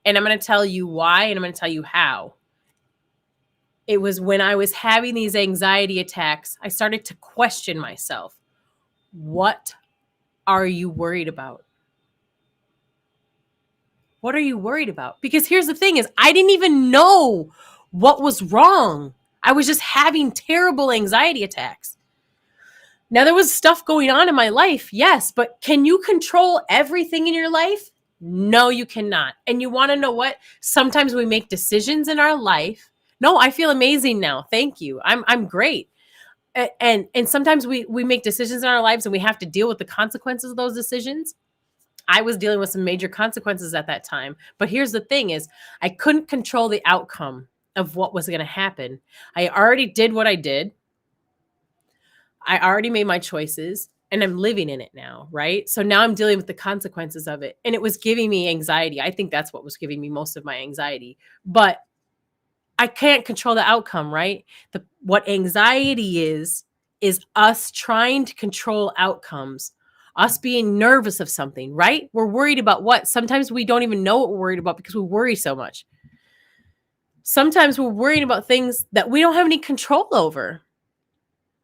And I'm going to tell you why, and I'm going to tell you how. It was when I was having these anxiety attacks, I started to question myself. What are you worried about? What are you worried about? Because here's the thing is I didn't even know what was wrong. I was just having terrible anxiety attacks. Now, there was stuff going on in my life, yes, but can you control everything in your life? No, you cannot. And you want to know what? Sometimes we make decisions in our life. No, I feel amazing now. Thank you. I'm great. And sometimes we make decisions in our lives and we have to deal with the consequences of those decisions. I was dealing with some major consequences at that time. But here's the thing is I couldn't control the outcome of what was going to happen. I already did what I did. I already made my choices and I'm living in it now, right? So now I'm dealing with the consequences of it. And it was giving me anxiety. I think that's what was giving me most of my anxiety. But I can't control the outcome, right? What anxiety is us trying to control outcomes, us being nervous of something, right? We're worried about what? Sometimes we don't even know what we're worried about because we worry so much. Sometimes we're worrying about things that we don't have any control over.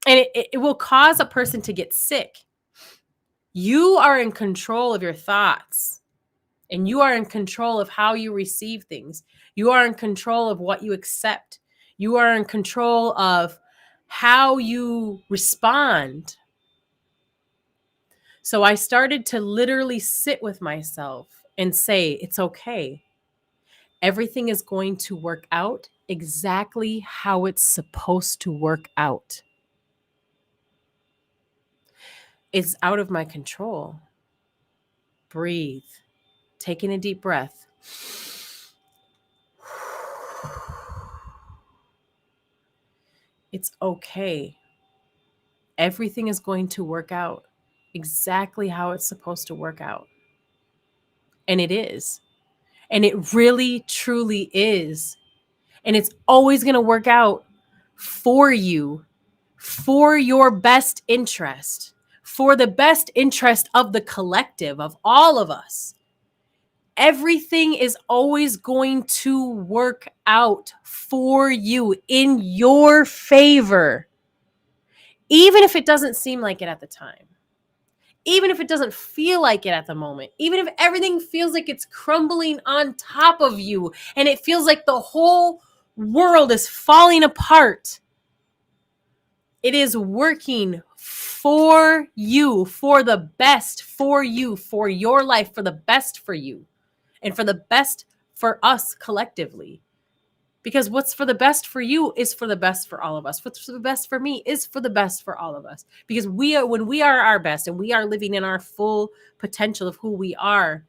And it will cause a person to get sick. You are in control of your thoughts. And you are in control of how you receive things. You are in control of what you accept. You are in control of how you respond. So I started to literally sit with myself and say, it's okay. Everything is going to work out exactly how it's supposed to work out. It's out of my control. Breathe. Taking a deep breath. It's okay. Everything is going to work out exactly how it's supposed to work out. And it is. And it really, truly is. And it's always going to work out for you, for your best interest, for the best interest of the collective, of all of us. Everything is always going to work out for you in your favor, even if it doesn't seem like it at the time. Even if it doesn't feel like it at the moment, even if everything feels like it's crumbling on top of you and it feels like the whole world is falling apart, it is working for you, for the best for you, for your life, for the best for you, and for the best for us collectively. Because what's for the best for you is for the best for all of us. What's for the best for me is for the best for all of us. Because when we are our best and we are living in our full potential of who we are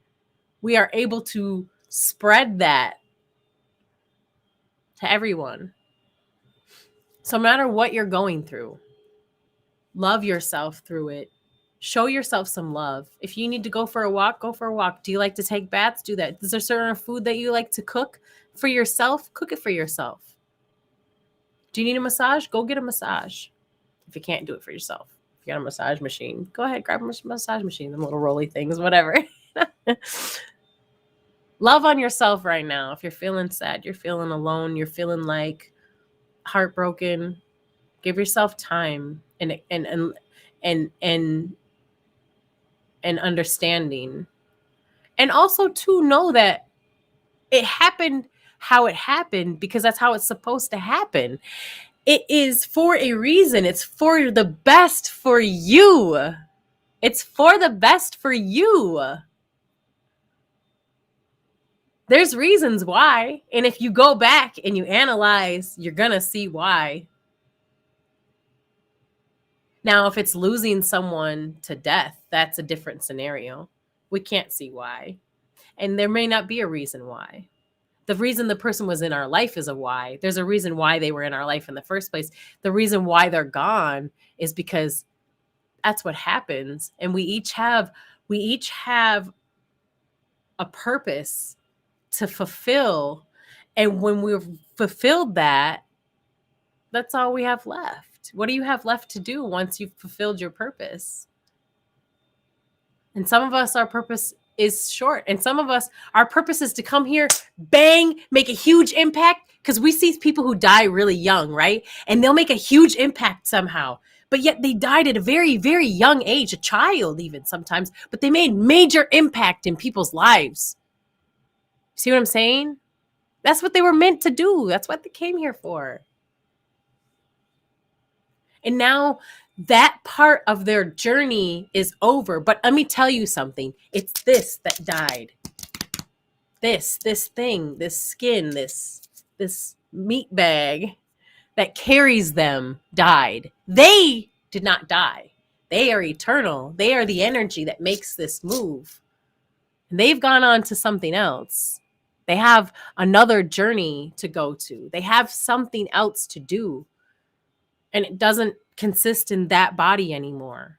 able to spread that to everyone. So no matter what you're going through, love yourself through it. Show yourself some love. If you need to go for a walk, go for a walk. Do you like to take baths? Do that. Is there certain food that you like to cook for yourself? Cook it for yourself. Do you need a massage? Go get a massage. If you can't do it for yourself. If you got a massage machine, go ahead, grab a massage machine, them little rolly things, whatever. Love on yourself right now. If you're feeling sad, you're feeling alone, you're feeling like heartbroken, give yourself time and understanding. And also to know that it happened how it happened because that's how it's supposed to happen. It is for a reason. It's for the best for you. It's for the best for you. There's reasons why. And if you go back and you analyze, you're going to see why. Now, if it's losing someone to death, that's a different scenario. We can't see why. And there may not be a reason why. The reason the person was in our life is a why. There's a reason why they were in our life in the first place. The reason why they're gone is because that's what happens. And we each have a purpose to fulfill. And when we've fulfilled that, that's all we have left. What do you have left to do once you've fulfilled your purpose? And some of us, our purpose is short. And some of us, our purpose is to come here, bang, make a huge impact. Because we see people who die really young, right? And they'll make a huge impact somehow. But yet they died at a very, very young age, a child even sometimes. But they made major impact in people's lives. See what I'm saying? That's what they were meant to do. That's what they came here for. And now that part of their journey is over. But let me tell you something. It's this that died. This thing, this skin, this meat bag that carries them died. They did not die. They are eternal. They are the energy that makes this move. And they've gone on to something else. They have another journey to go to. They have something else to do. And it doesn't consist in that body anymore.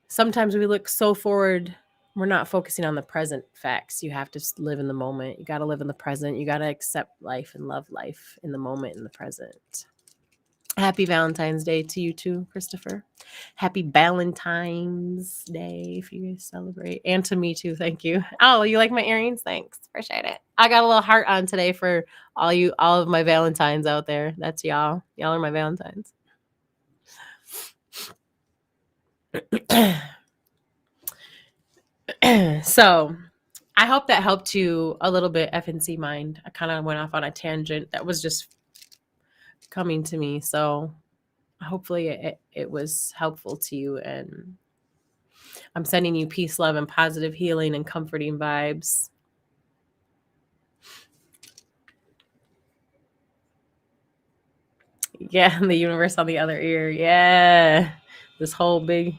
Sometimes we look so forward, we're not focusing on the present facts. You have to live in the moment. You got to live in the present. You got to accept life and love life in the moment, in the present. Happy Valentine's Day to you too, Christopher. Happy Valentine's Day if you guys celebrate. And to me too, thank you. Oh, you like my earrings? Thanks. Appreciate it. I got a little heart on today for all of my Valentines out there. That's y'all. Y'all are my Valentines. So I hope that helped you a little bit, FNC Mind. I kind of went off on a tangent that was just coming to me. So hopefully it was helpful to you. And I'm sending you peace, love, and positive healing and comforting vibes. Yeah, the universe on the other ear. Yeah. This whole big...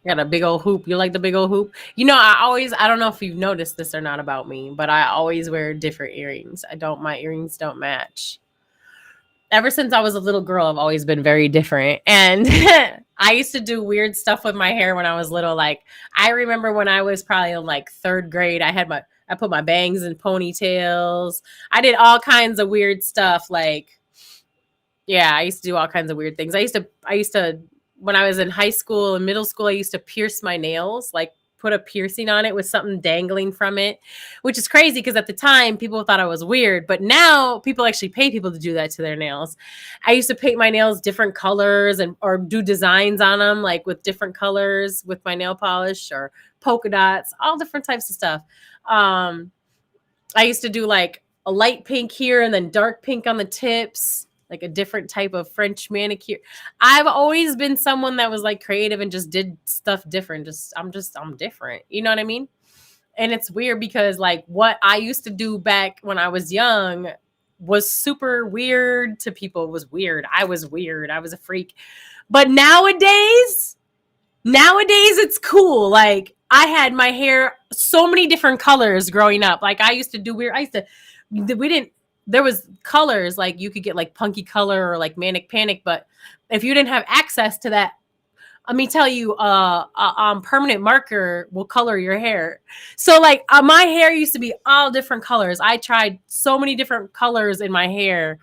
Got a big old hoop. You like the big old hoop? You know, I don't know if you've noticed this or not about me, but I always wear different earrings. My earrings don't match. Ever since I was a little girl, I've always been very different. And I used to do weird stuff with my hair when I was little. Like, I remember when I was probably in like third grade, I put my bangs in ponytails. I did all kinds of weird stuff. Like, yeah, I used to do all kinds of weird things. I used to, when I was in high school and middle school, I used to pierce my nails, like put a piercing on it with something dangling from it, which is crazy because at the time people thought I was weird, but now people actually pay people to do that to their nails. I used to paint my nails different colors or do designs on them, like with different colors with my nail polish or polka dots, all different types of stuff. I used to do like a light pink here and then dark pink on the tips, like a different type of French manicure. I've always been someone that was like creative and just did stuff different. I'm different. You know what I mean? And it's weird because like what I used to do back when I was young was super weird to people. It was weird. I was weird. I was a freak. But nowadays it's cool. Like I had my hair so many different colors growing up. Like I used to do weird. There was colors, like you could get like punky color or like manic panic, but if you didn't have access to that, let me tell you, permanent marker will color your hair. So like my hair used to be all different colors. I tried so many different colors in my hair.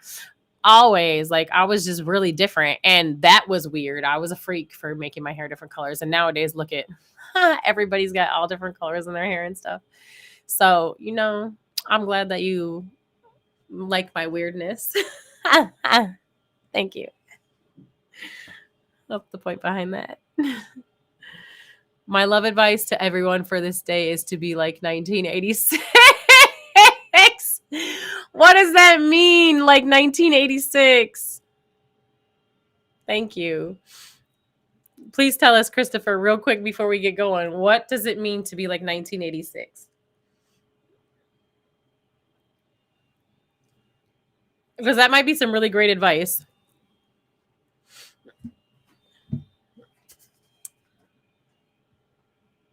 Always, like I was just really different, and that was weird. I was a freak for making my hair different colors, and nowadays look at everybody's got all different colors in their hair and stuff. So you know, I'm glad that you like my weirdness. Thank you. That's the point behind that. My love advice to everyone for this day is to be like 1986. What does that mean? Like 1986. Thank you. Please tell us, Christopher, real quick before we get going. What does it mean to be like 1986? Because that might be some really great advice.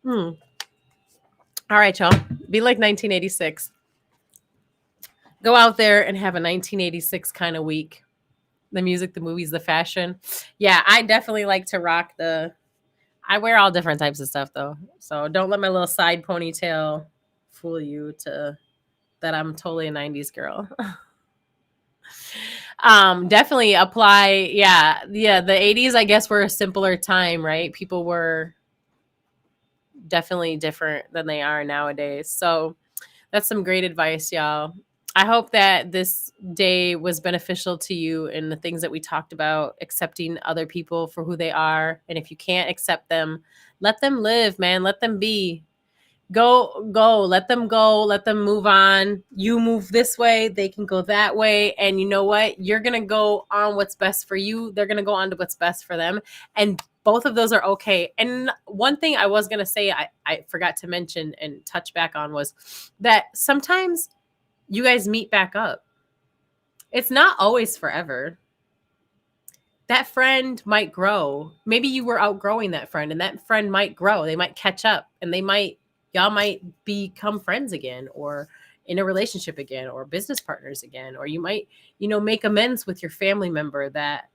All right, y'all. Be like 1986. Go out there and have a 1986 kind of week. The music, the movies, the fashion. Yeah, I definitely like to rock I wear all different types of stuff though. So don't let my little side ponytail fool you that I'm totally a 90s girl. Definitely apply. Yeah. The 80s, I guess, were a simpler time, right? People were definitely different than they are nowadays. So that's some great advice, y'all. I hope that this day was beneficial to you in the things that we talked about, accepting other people for who they are. And if you can't accept them, let them live, man. Let them be. Go, let them move on. You move this way, they can go that way. And you know what? You're going to go on what's best for you. They're going to go on to what's best for them. And both of those are okay. And one thing I was going to say, I forgot to mention and touch back on was that sometimes you guys meet back up. It's not always forever. That friend might grow. Maybe you were outgrowing that friend and that friend might grow. They might catch up and y'all might become friends again or in a relationship again or business partners again. Or you might, make amends with your family member that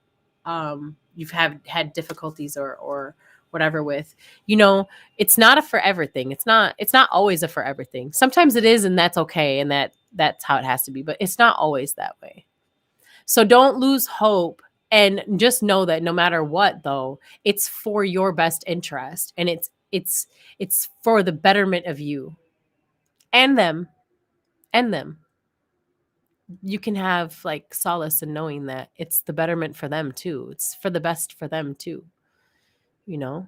you've had difficulties or whatever with. It's not a forever thing. It's not always a forever thing. Sometimes it is, and that's okay. And that's how it has to be, but it's not always that way. So don't lose hope. And just know that no matter what, though, it's for your best interest, and it's for the betterment of you and them and them. You can have like solace in knowing that it's the betterment for them too. It's for the best for them too, you know?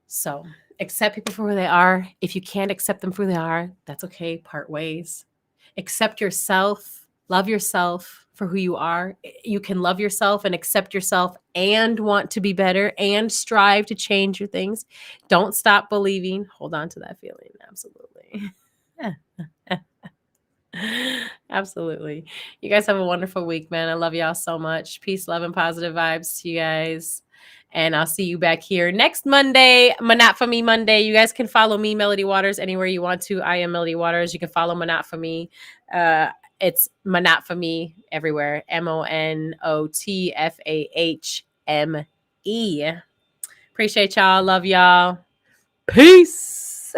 So accept people for who they are. If you can't accept them for who they are, that's okay. Part ways. Accept yourself. Love yourself for who you are. You can love yourself and accept yourself and want to be better and strive to change your things. Don't stop believing. Hold on to that feeling. Absolutely. Absolutely. You guys have a wonderful week, man. I love y'all so much. Peace, love, and positive vibes to you guys. And I'll see you back here next Monday, Monotfahme Monday. You guys can follow me, Melody Waters, anywhere you want to. I am Melody Waters. You can follow Monotfahme. It's Monotfahme everywhere. Monotfahme. Appreciate y'all. Love y'all. Peace.